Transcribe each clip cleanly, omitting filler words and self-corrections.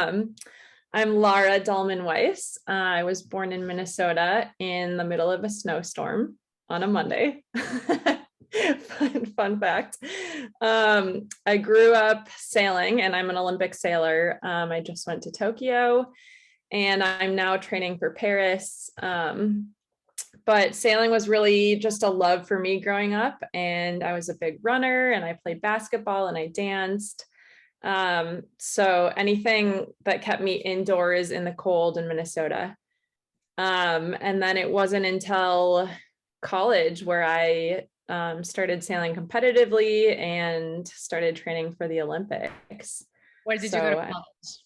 I'm Lara Dallman-Weiss. I was born in Minnesota in the middle of a snowstorm on a Monday. Fun fact. I grew up sailing and I'm an Olympic sailor. I just went to Tokyo and I'm now training for Paris. But sailing was really just a love for me growing up. And I was a big runner and I played basketball and I danced. So anything that kept me indoors in the cold in Minnesota. And then it wasn't until college where I started sailing competitively and started training for the Olympics. Where did you go to college?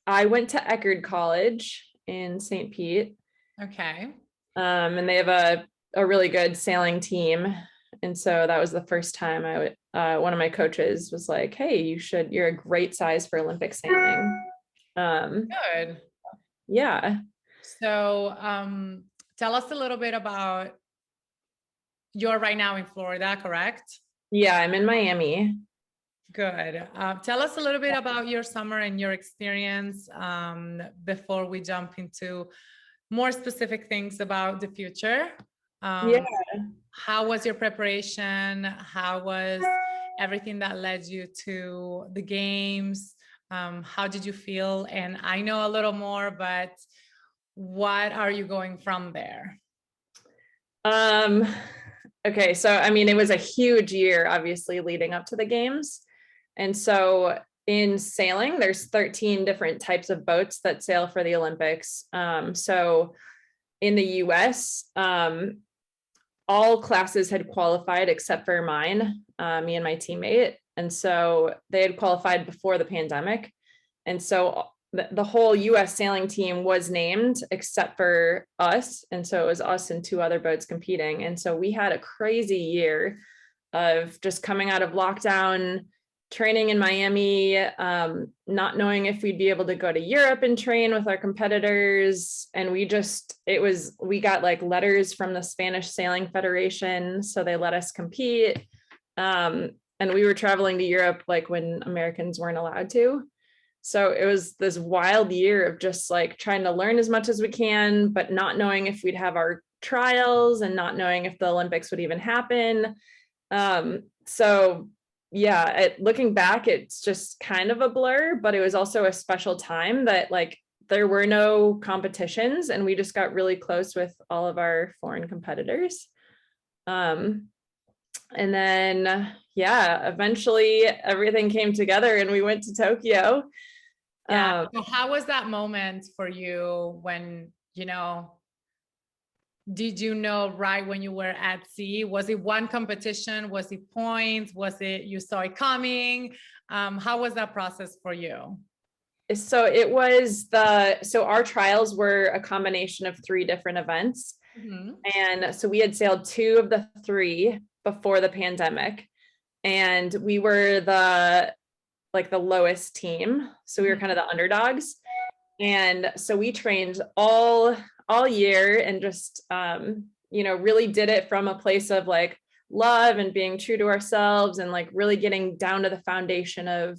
I went to Eckerd College in St. Pete. Okay. And they have a really good sailing team. And so that was the first time one of my coaches was like, hey, you're a great size for Olympic sailing. Good. Yeah. So tell us a little bit about, you're right now in Florida, correct? Yeah, I'm in Miami. Good. Tell us a little bit about your summer and your experience before we jump into more specific things about the future. Yeah. How was your preparation? How was everything that led you to the games? How did you feel? And I know a little more, but what are you going from there? Okay, so I mean, it was a huge year, obviously, leading up to the games. And so in sailing, there's 13 different types of boats that sail for the Olympics. So in the US, all classes had qualified except for mine, me and my teammate. And so they had qualified before the pandemic. And so the whole US sailing team was named except for us. And so it was us and two other boats competing. And so we had a crazy year of just coming out of lockdown, training in Miami, not knowing if we'd be able to go to Europe and train with our competitors. And we got like letters from the Spanish Sailing Federation. So they let us compete. And we were traveling to Europe like when Americans weren't allowed to. So it was this wild year of just like trying to learn as much as we can, but not knowing if we'd have our trials and not knowing if the Olympics would even happen. So yeah, looking back, it's just kind of a blur, but it was also a special time that like there were no competitions and we just got really close with all of our foreign competitors. And then, yeah, eventually everything came together and we went to Tokyo. Yeah. So how was that moment for you when, did you know right when you were at sea? Was it one competition? Was it points? Was it you saw it coming? How was that process for you? So our trials were a combination of 3 different events. Mm-hmm. And so we had sailed 2 of the 3 before the pandemic. And we were the lowest team. So we were kind of the underdogs. And so we trained all year and just, really did it from a place of like love and being true to ourselves and like really getting down to the foundation of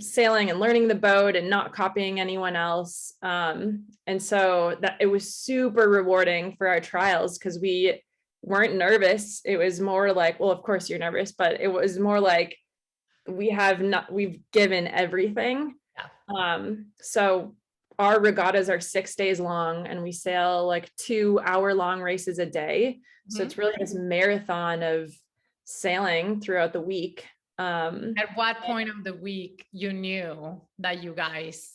sailing and learning the boat and not copying anyone else. And so that it was super rewarding for our trials because we weren't nervous. It was more like, well, of course you're nervous, but it was more like we've given everything. Yeah. So our regattas are 6 days long and we sail like 2-hour-long races a day. Mm-hmm. So it's really this marathon of sailing throughout the week. At what point of the week you knew that you guys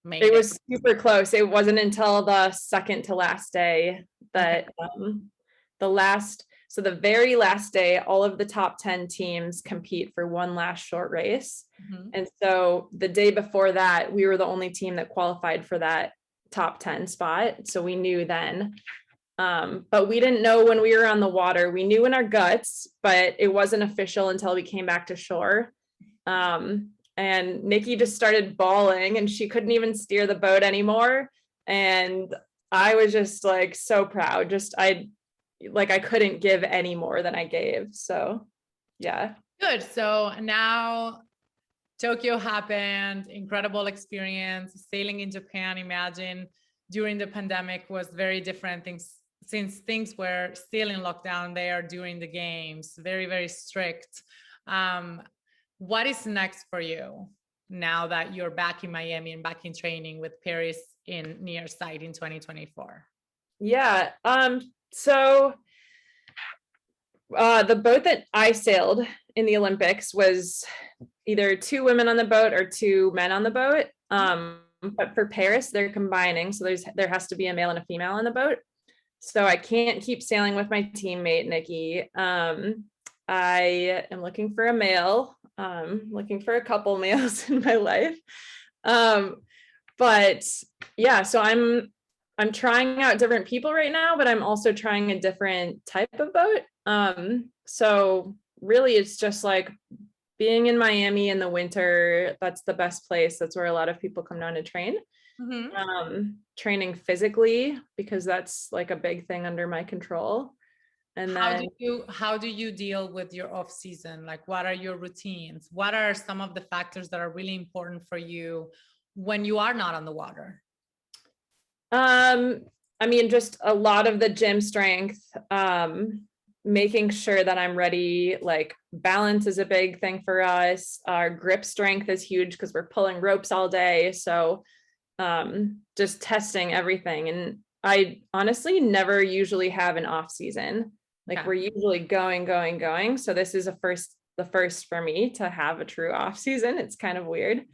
made it? Was super close. It wasn't until the second to last day that the very last day, all of the top 10 teams compete for one last short race. Mm-hmm. And so the day before that, we were the only team that qualified for that top 10 spot. So we knew then. But we didn't know when we were on the water. We knew in our guts, but it wasn't official until we came back to shore. And Nikki just started bawling and she couldn't even steer the boat anymore. And I was just like so proud. I couldn't give any more than I gave. So yeah. Good. So now Tokyo happened, incredible experience. Sailing in Japan, imagine during the pandemic was very different things since things were still in lockdown there during the games, very, very strict. What is next for you now that you're back in Miami and back in training with Paris in near sight in 2024? Yeah. So the boat that I sailed in the Olympics was either 2 women on the boat or 2 men on the boat. But for Paris, they're combining. So there has to be a male and a female on the boat. So I can't keep sailing with my teammate, Nikki. I am looking for a male, looking for a couple males in my life. But yeah, so I'm trying out different people right now, but I'm also trying a different type of boat. So really it's just like being in Miami in the winter, that's the best place. That's where a lot of people come down to train. Training physically, because that's like a big thing under my control. And then how do you deal with your off season? Like, what are your routines? What are some of the factors that are really important for you when you are not on the water? I mean, just a lot of the gym strength, making sure that I'm ready. Like balance is a big thing for us. Our grip strength is huge because we're pulling ropes all day. So just testing everything. And I honestly never usually have an off season. Like we're usually going. So this is the first for me to have a true off season. It's kind of weird.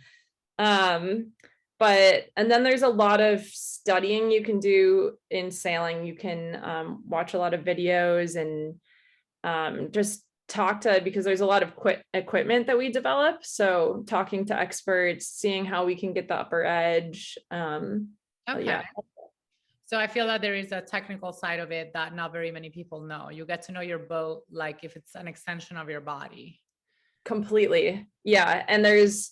And then there's a lot of studying you can do in sailing. You can watch a lot of videos and just talk to, because there's a lot of equipment that we develop. So talking to experts, seeing how we can get the upper edge. Yeah. So I feel that there is a technical side of it that not very many people know. You get to know your boat like if it's an extension of your body. Completely. Yeah. And there's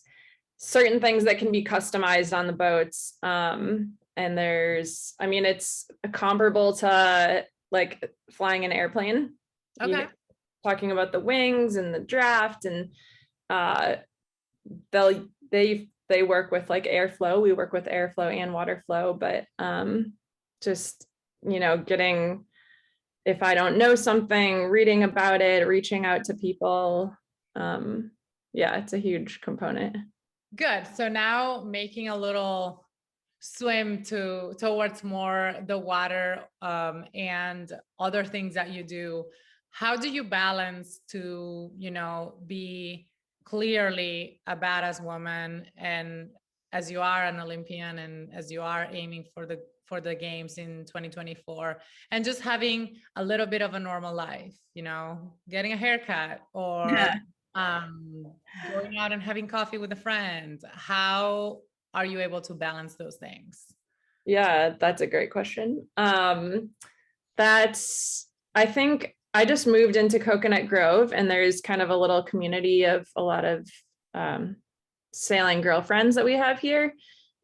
certain things that can be customized on the boats. And I mean, it's comparable to like flying an airplane. Okay. Talking about the wings and the draft, and they work with like airflow. We work with airflow and water flow, but just, getting, if I don't know something, reading about it, reaching out to people. Yeah, it's a huge component. Good. So now making a little swim towards more the water and other things that you do. How do you balance to, be clearly a badass woman, and as you are an Olympian and as you are aiming for the games in 2024, and just having a little bit of a normal life, getting a haircut or going out and having coffee with a friend? How are you able to balance those things? Yeah, that's a great question. I think I just moved into Coconut Grove, and there's kind of a little community of a lot of sailing girlfriends that we have here.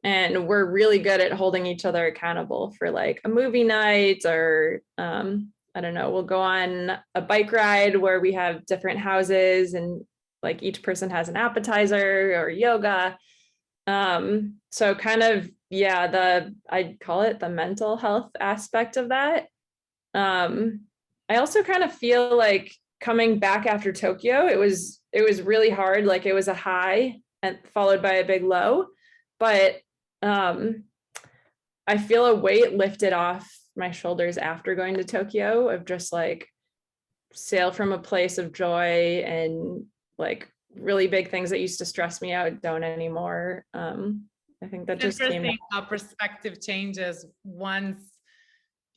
And we're really good at holding each other accountable for like a movie night, or I don't know, we'll go on a bike ride where we have different houses and like each person has an appetizer or yoga. So kind of, yeah, I'd call it the mental health aspect of that. I also kind of feel like coming back after Tokyo, it was really hard. Like it was a high and followed by a big low, but I feel a weight lifted off my shoulders after going to Tokyo, of just like sail from a place of joy, and like really big things that used to stress me out don't anymore. I think that just came. How perspective changes once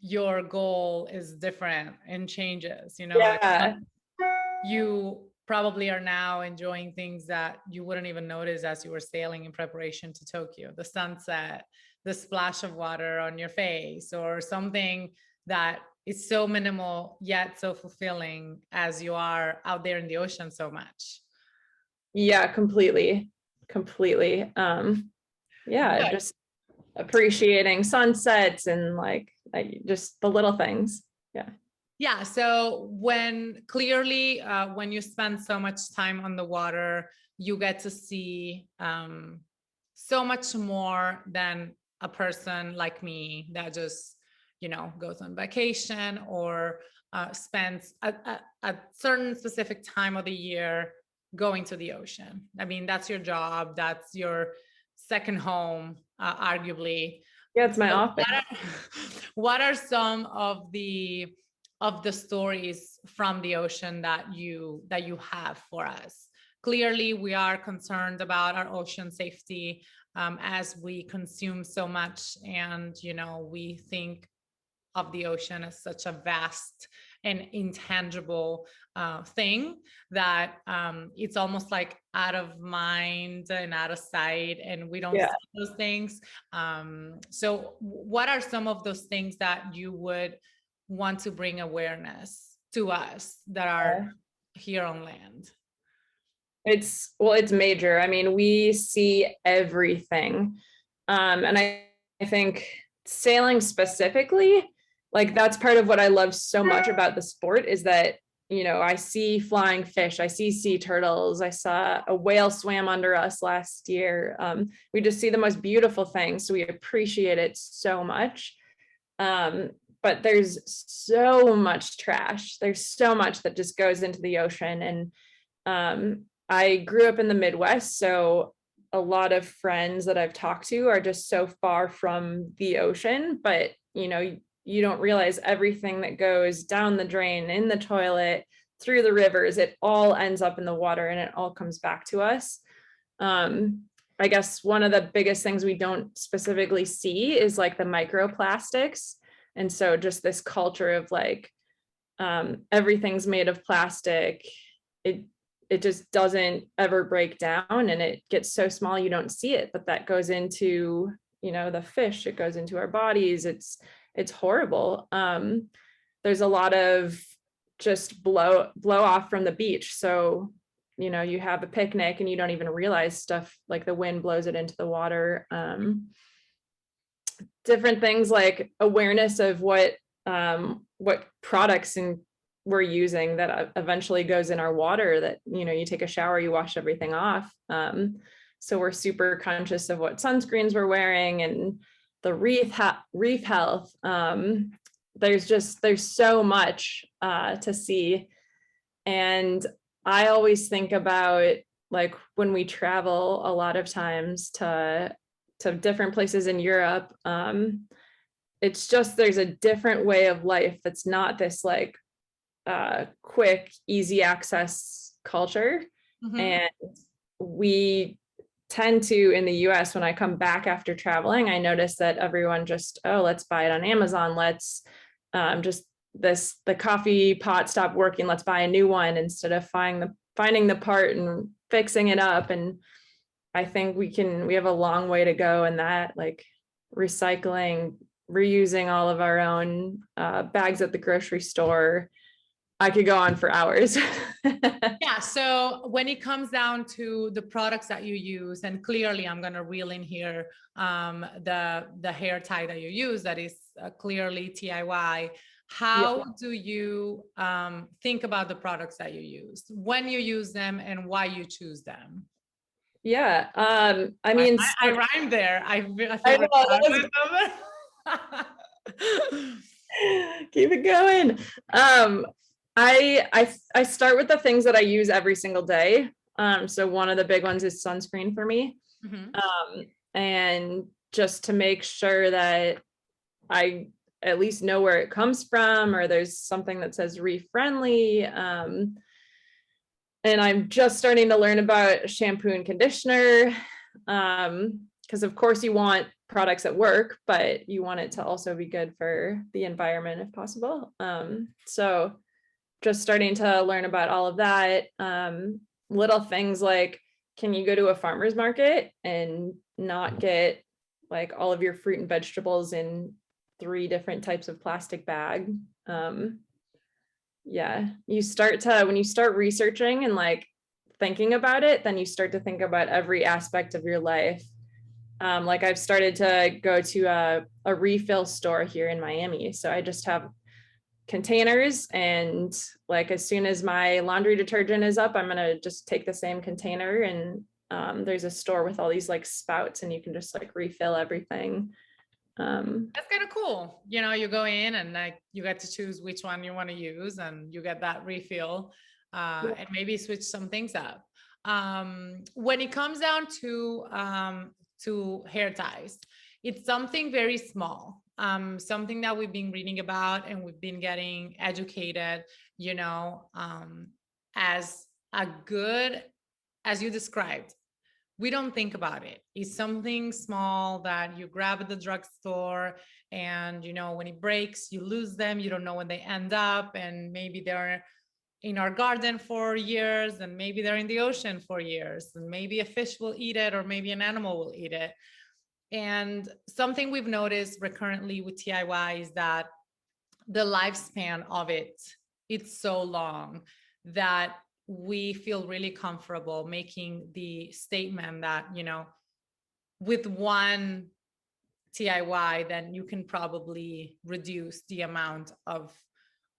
your goal is different and changes, Yeah. Like you probably are now enjoying things that you wouldn't even notice as you were sailing in preparation to Tokyo, the sunset, the splash of water on your face, or something that is so minimal yet so fulfilling as you are out there in the ocean so much. Yeah, completely. Yeah, just appreciating sunsets and like just the little things. Yeah. So when you spend so much time on the water, you get to see so much more than a person like me that just, goes on vacation or spends a certain specific time of the year going to the ocean. I mean, that's your job. That's your second home, arguably. Yeah, it's my So office. what are some of the stories from the ocean that you have for us? Clearly, we are concerned about our ocean safety as we consume so much, and we think of the ocean as such a vast and intangible thing that it's almost like out of mind and out of sight, and we don't see those things. So what are some of those things that you would want to bring awareness to us that are here on land? It's major. I mean, we see everything. And I think sailing specifically, like that's part of what I love so much about the sport is that, I see flying fish, I see sea turtles, I saw a whale swam under us last year. We just see the most beautiful things. So we appreciate it so much. But there's so much trash. There's so much that just goes into the ocean. And I grew up in the Midwest, so a lot of friends that I've talked to are just so far from the ocean, but you don't realize everything that goes down the drain, in the toilet, through the rivers, it all ends up in the water and it all comes back to us. I guess one of the biggest things we don't specifically see is like the microplastics. And so just this culture of like, everything's made of plastic. It just doesn't ever break down and it gets so small you don't see it, but that goes into, the fish, it goes into our bodies. It's horrible. There's a lot of just blow off from the beach. So, you have a picnic and you don't even realize stuff like the wind blows it into the water. Different things like awareness of what products we're using that eventually goes in our water that, you take a shower, you wash everything off. So we're super conscious of what sunscreens we're wearing and the reef health. There's so much to see. And I always think about like when we travel a lot of times to different places in Europe, it's just, there's a different way of life that's not this like quick, easy access culture. Mm-hmm. And we tend to, in the US, when I come back after traveling, I notice that everyone just, let's buy it on Amazon. Let's the coffee pot stopped working. Let's buy a new one instead of finding the part and fixing it up. And I think we have a long way to go in that, like recycling, reusing all of our own bags at the grocery store. I could go on for hours. Yeah. So when it comes down to the products that you use, and clearly I'm going to reel in here the hair tie that you use, that is clearly TIY. How do you think about the products that you use, when you use them, and why you choose them? Yeah. I mean, I rhymed there. I keep it going. I start with the things that I use every single day. So one of the big ones is sunscreen for me. Mm-hmm. And just to make sure that I at least know where it comes from, or there's something that says reef friendly. And I'm just starting to learn about shampoo and conditioner. Because of course you want products that work, but you want it to also be good for the environment if possible. So just starting to learn about all of that. Little things like, can you go to a farmer's market and not get like all of your fruit and vegetables in 3 different types of plastic bag? Yeah, when you start researching and like thinking about it, then you start to think about every aspect of your life. Like I've started to go to a refill store here in Miami. So I just have containers, and like as soon as my laundry detergent is up, I'm gonna just take the same container, and there's a store with all these like spouts, and you can just like refill everything. That's kind of cool. You know, you go in and like you get to choose which one you want to use, and you get that refill, and maybe switch some things up. When it comes down to hair ties, it's something very small, something that we've been reading about and we've been getting educated, you know, as a good, as you described, we don't think about it. It's something small that you grab at the drugstore, and you know, when it breaks, you lose them. You don't know when they end up, and maybe they're in our garden for years, and maybe they're in the ocean for years, and maybe a fish will eat it, or maybe an animal will eat it. And something we've noticed recurrently with TIY is that the lifespan of it, it's so long that we feel really comfortable making the statement that, you know, with one TIY, then you can probably reduce the amount of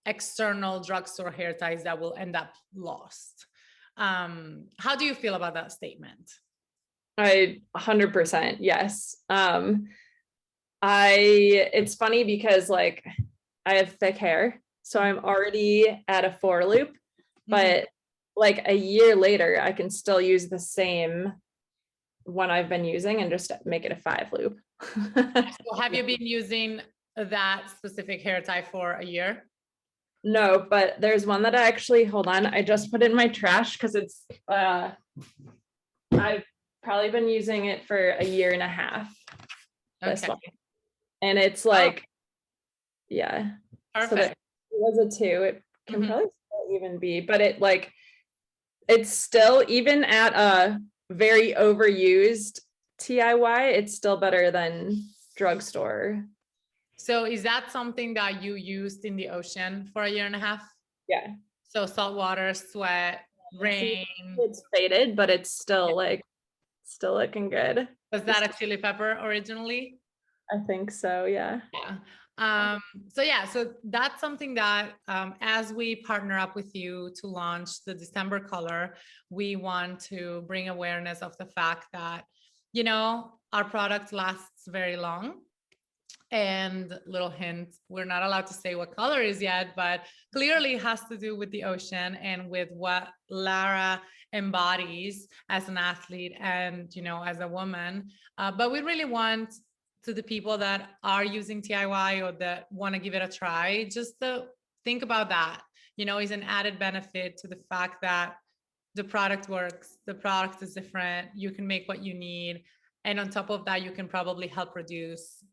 external drugstore hair ties that will end up lost. How do you feel about that statement? I 100% yes. It's funny because like I have thick hair, so I'm already at a 4 loop, but like a year later, I can still use the same one I've been using and just make it a 5 loop. So have you been using that specific hair tie for a year? No, but there's one that I actually, hold on, I just put in my trash because it's I've probably been using it for a year and a half. This one. And it's like, yeah. Perfect. So that it was a 2. It can probably still even be, but it like, it's still, even at a very overused TIY, it's still better than drugstore. So is that something that you used in the ocean for a year and a half? Yeah. So salt water, sweat, rain. It's faded, but it's still like, still looking good. Was that a chili pepper originally? I think so, yeah. Yeah. So that's something that as we partner up with you to launch the December color, we want to bring awareness of the fact that, you know, our product lasts very long. And little hint, we're not allowed to say what color is yet, but clearly has to do with the ocean and with what Lara embodies as an athlete and, you know, as a woman. But we really want to the people that are using TIY or that want to give it a try, just to think about that, you know, is an added benefit to the fact that the product works, the product is different, you can make what you need. And on top of that, you can probably help reduce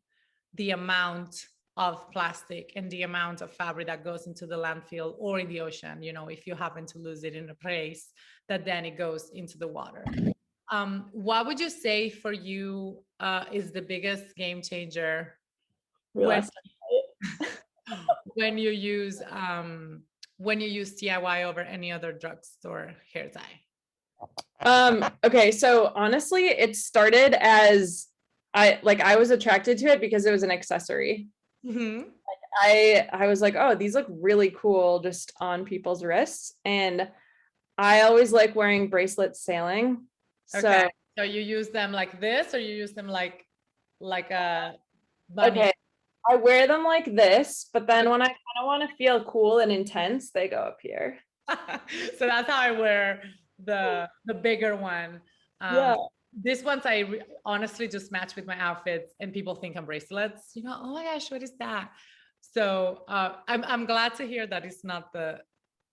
the amount of plastic and the amount of fabric that goes into the landfill or in the ocean, you know, if you happen to lose it in a place that then it goes into the water. What would you say for you is the biggest game changer when you use TIY over any other drugstore hair tie? Okay, so honestly, it started as I was attracted to it because it was an accessory. I was like, oh, these look really cool just on people's wrists, and I always like wearing bracelets sailing. So you use them like this, or you use them like a bunny? Okay, I wear them like this, but then when I kind of want to feel cool and intense, they go up here. So that's how I wear the bigger one. Yeah. This one's honestly just match with my outfits, and people think I'm bracelets. You know, oh my gosh, what is that? So I'm glad to hear that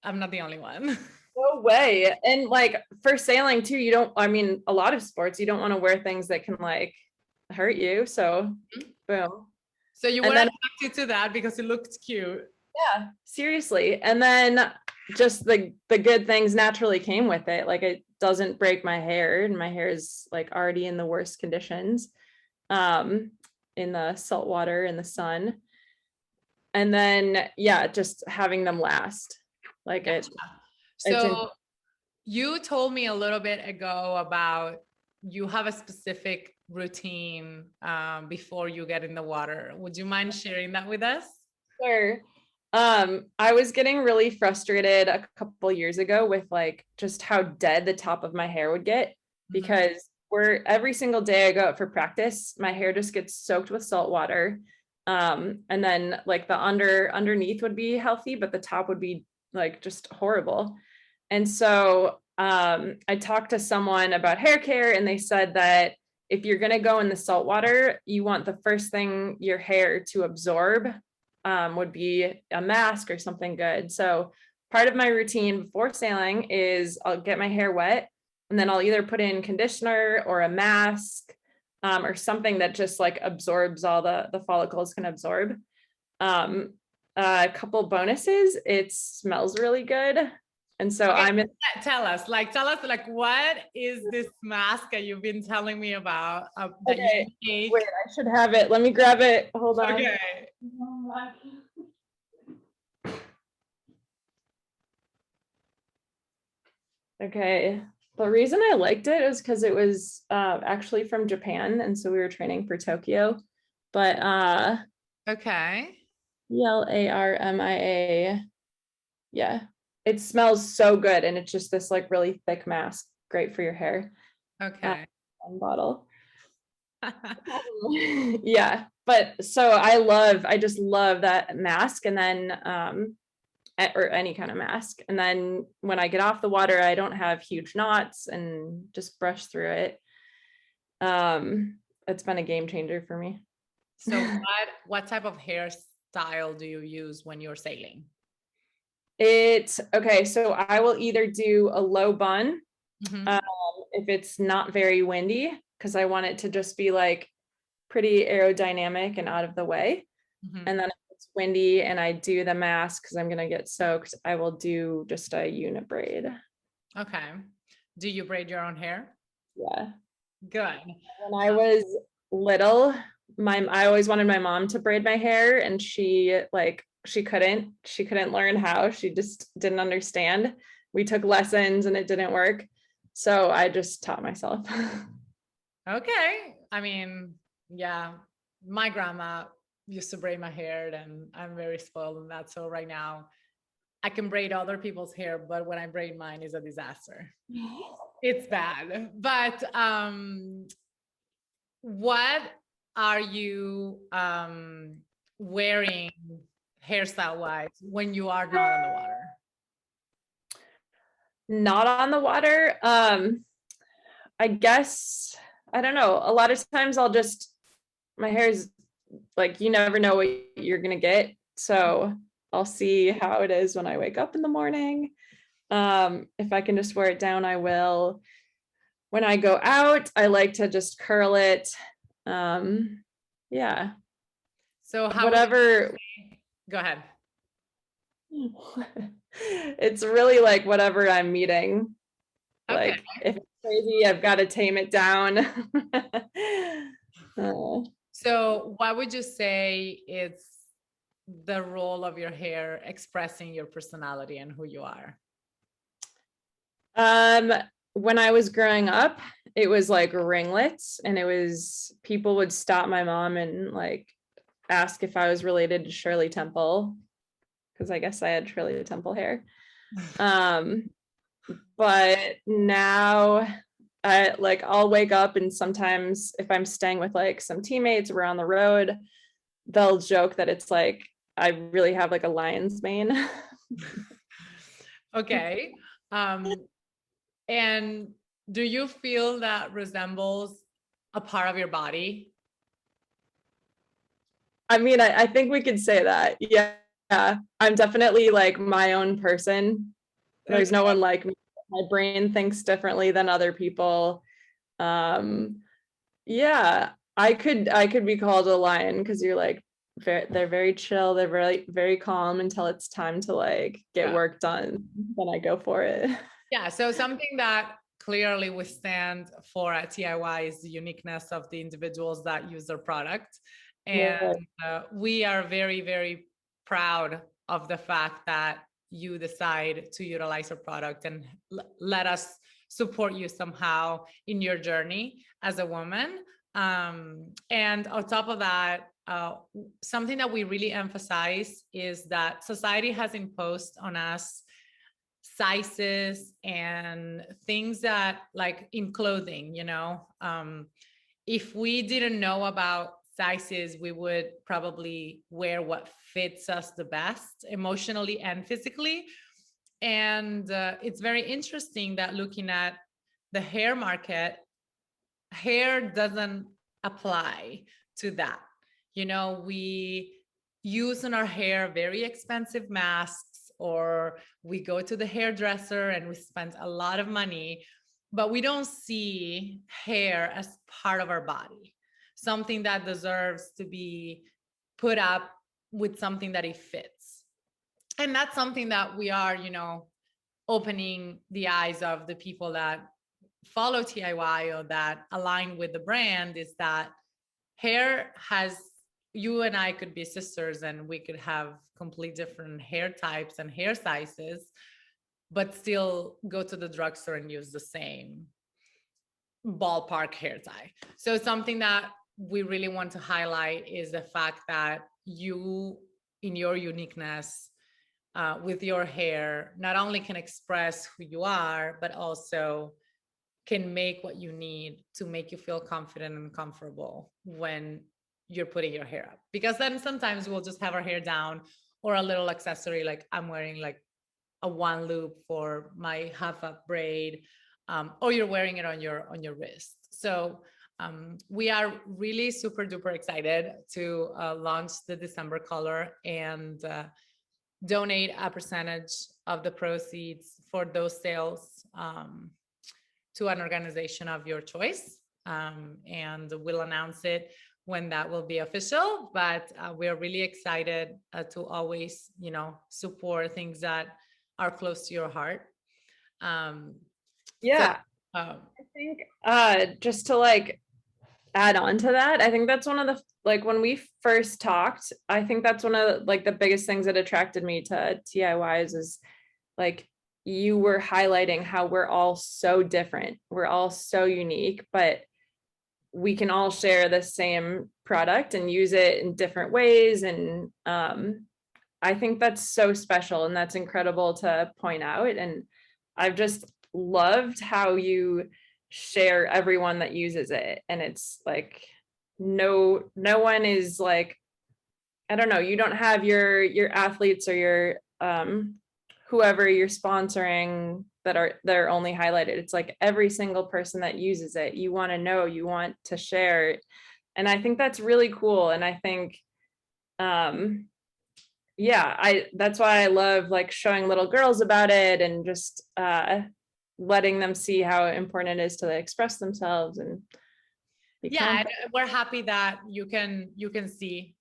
I'm not the only one. No way. And like for sailing too, you don't, I mean, a lot of sports, you don't want to wear things that can like hurt you. So boom. So you were attracted to that because it looked cute. Yeah, seriously. And then just the good things naturally came with it. Like it doesn't break my hair, and my hair is like already in the worst conditions, in the salt water, in the sun. And then yeah, just having them last. Like it. So you told me a little bit ago about you have a specific routine before you get in the water. Would you mind sharing that with us? Sure. I was getting really frustrated a couple years ago with like just how dead the top of my hair would get because every single day I go out for practice, my hair just gets soaked with salt water. And then like the underneath would be healthy, but the top would be like just horrible. And so I talked to someone about hair care, and they said that if you're going to go in the salt water, you want the first thing your hair to absorb would be a mask or something good. So part of my routine before sailing is I'll get my hair wet, and then I'll either put in conditioner or a mask or something that just like absorbs all the follicles can absorb. A couple bonuses, it smells really good. And so okay, tell us like what is this mask that you've been telling me about that you make? Wait, I should have it. Let me grab it. Hold on. Okay. Okay. The reason I liked it was because it was actually from Japan, and so we were training for Tokyo. But Okay. Larmia. Yeah. It smells so good, and it's just this like really thick mask, great for your hair. Okay. One bottle. Yeah. But so I just love that mask, and then or any kind of mask. And then when I get off the water, I don't have huge knots and just brush through it. It's been a game changer for me. So what type of hairstyle do you use when you're sailing? Okay, so I will either do a low bun if it's not very windy, because I want it to just be like pretty aerodynamic and out of the way. And then if it's windy and I do the mask because I'm gonna get soaked, I will do just a unit braid. Okay. Do you braid your own hair? Yeah. Good. When I was little, I always wanted my mom to braid my hair, and she couldn't learn how. She just didn't understand. We took lessons and it didn't work. So I just taught myself. Okay. I mean, yeah, my grandma used to braid my hair, and I'm very spoiled in that. So right now I can braid other people's hair, but when I braid mine is a disaster. It's bad. But what are you wearing hairstyle wise when you are not on the water? Not on the water. I guess I don't know. A lot of times my hair is like you never know what you're gonna get. So I'll see how it is when I wake up in the morning. If I can just wear it down, I will. When I go out, I like to just curl it. Yeah. So how whatever. Go ahead. It's really like whatever I'm meeting. Okay. Like if it's crazy, I've got to tame it down. So what would you say is the role of your hair expressing your personality and who you are? When I was growing up, it was like ringlets, and people would stop my mom and like ask if I was related to Shirley Temple, because I guess I had Shirley Temple hair. But now I'll wake up, and sometimes if I'm staying with like some teammates, we're on the road, they'll joke that it's like I really have like a lion's mane. Okay. And do you feel that resembles a part of your body? I mean, I think we could say that. Yeah. I'm definitely like my own person. There's no one like me. My brain thinks differently than other people. Yeah, I could be called a lion because you're like they're very chill, they're very very calm until it's time to like get work done. Then I go for it. Yeah, so something that clearly we stand for at TIY is the uniqueness of the individuals that use their product. And we are very, very proud of the fact that you decide to utilize our product and let us support you somehow in your journey as a woman. And on top of that, something that we really emphasize is that society has imposed on us sizes and things that, like in clothing, if we didn't know about sizes, we would probably wear what fits us the best emotionally and physically. And it's very interesting that looking at the hair market, hair doesn't apply to that. We use in our hair very expensive masks, or we go to the hairdresser and we spend a lot of money, but we don't see hair as part of our body, something that deserves to be put up with something that it fits. And that's something that we are, opening the eyes of the people that follow TIY or that align with the brand, is that hair has, you and I could be sisters and we could have complete different hair types and hair sizes, but still go to the drugstore and use the same ballpark hair tie. So something that we really want to highlight is the fact that you, in your uniqueness, with your hair, not only can express who you are, but also can make what you need to make you feel confident and comfortable when you're putting your hair up. Because then sometimes we'll just have our hair down, or a little accessory, like I'm wearing like a one loop for my half up braid, or you're wearing it on your wrist. So we are really super duper excited to launch the December color and donate a percentage of the proceeds for those sales to an organization of your choice. And we'll announce it when that will be official, but we're really excited to always, support things that are close to your heart. Yeah. I think just to like add on to that, I think that's one of the, like when we first talked, I think that's one of like the biggest things that attracted me to TIYs is like you were highlighting how we're all so different. We're all so unique, but we can all share the same product and use it in different ways. And I think that's so special and that's incredible to point out. And I've just loved how you share everyone that uses it. And it's like, no one is like, I don't know, you don't have your athletes or your whoever you're sponsoring that are only highlighted. It's like every single person that uses it, you want to know, you want to share it. And I think that's really cool. And I think that's why I love like showing little girls about it and just letting them see how important it is to express themselves and and we're happy that you can see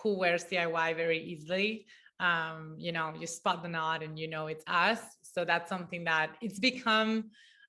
who wears DIY very easily. You spot the nod and it's us. So that's something that it's become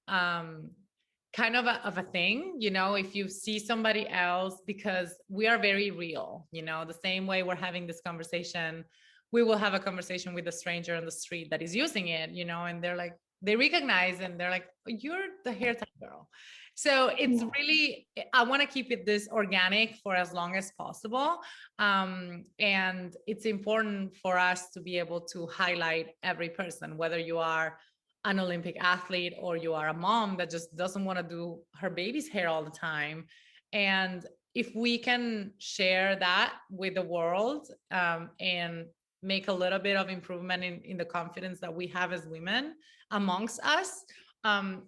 kind of a thing, if you see somebody else, because we are very real, the same way we're having this conversation, we will have a conversation with a stranger on the street that is using it, and they're like, they recognize and they're like, oh, you're the hair tie girl. So it's really, I want to keep it this organic for as long as possible. And it's important for us to be able to highlight every person, whether you are an Olympic athlete or you are a mom that just doesn't want to do her baby's hair all the time. And if we can share that with the world and make a little bit of improvement in the confidence that we have as women amongst us,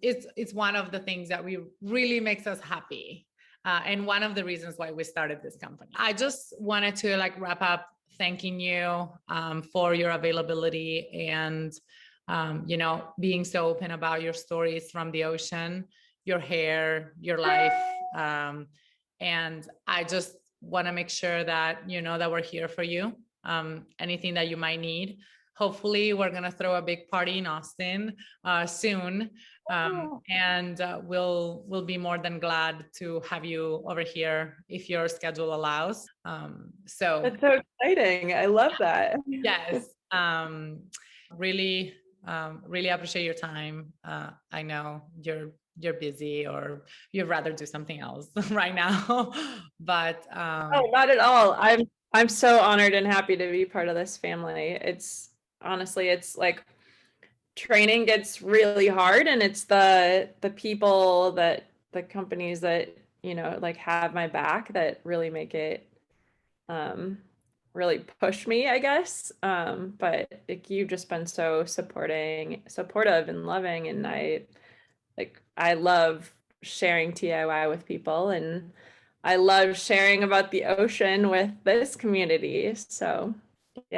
it's one of the things that really makes us happy. And one of the reasons why we started this company. I just wanted to wrap up thanking you for your availability and being so open about your stories from the ocean, your hair, your life. And I just want to make sure that that we're here for you. Anything that you might need. Hopefully we're going to throw a big party in Austin soon. And we'll be more than glad to have you over here if your schedule allows. So that's so exciting. I love that. Yes. Really appreciate your time. I know you're you're busy or you'd rather do something else right now. But Oh, not at all. I'm so honored and happy to be part of this family. It's honestly, it's like training gets really hard, and it's the people that the companies that, you know, like have my back that really make it um really push me, I guess. But like, you've just been so supportive and loving, and I love sharing TIY with people, and I love sharing about the ocean with this community. So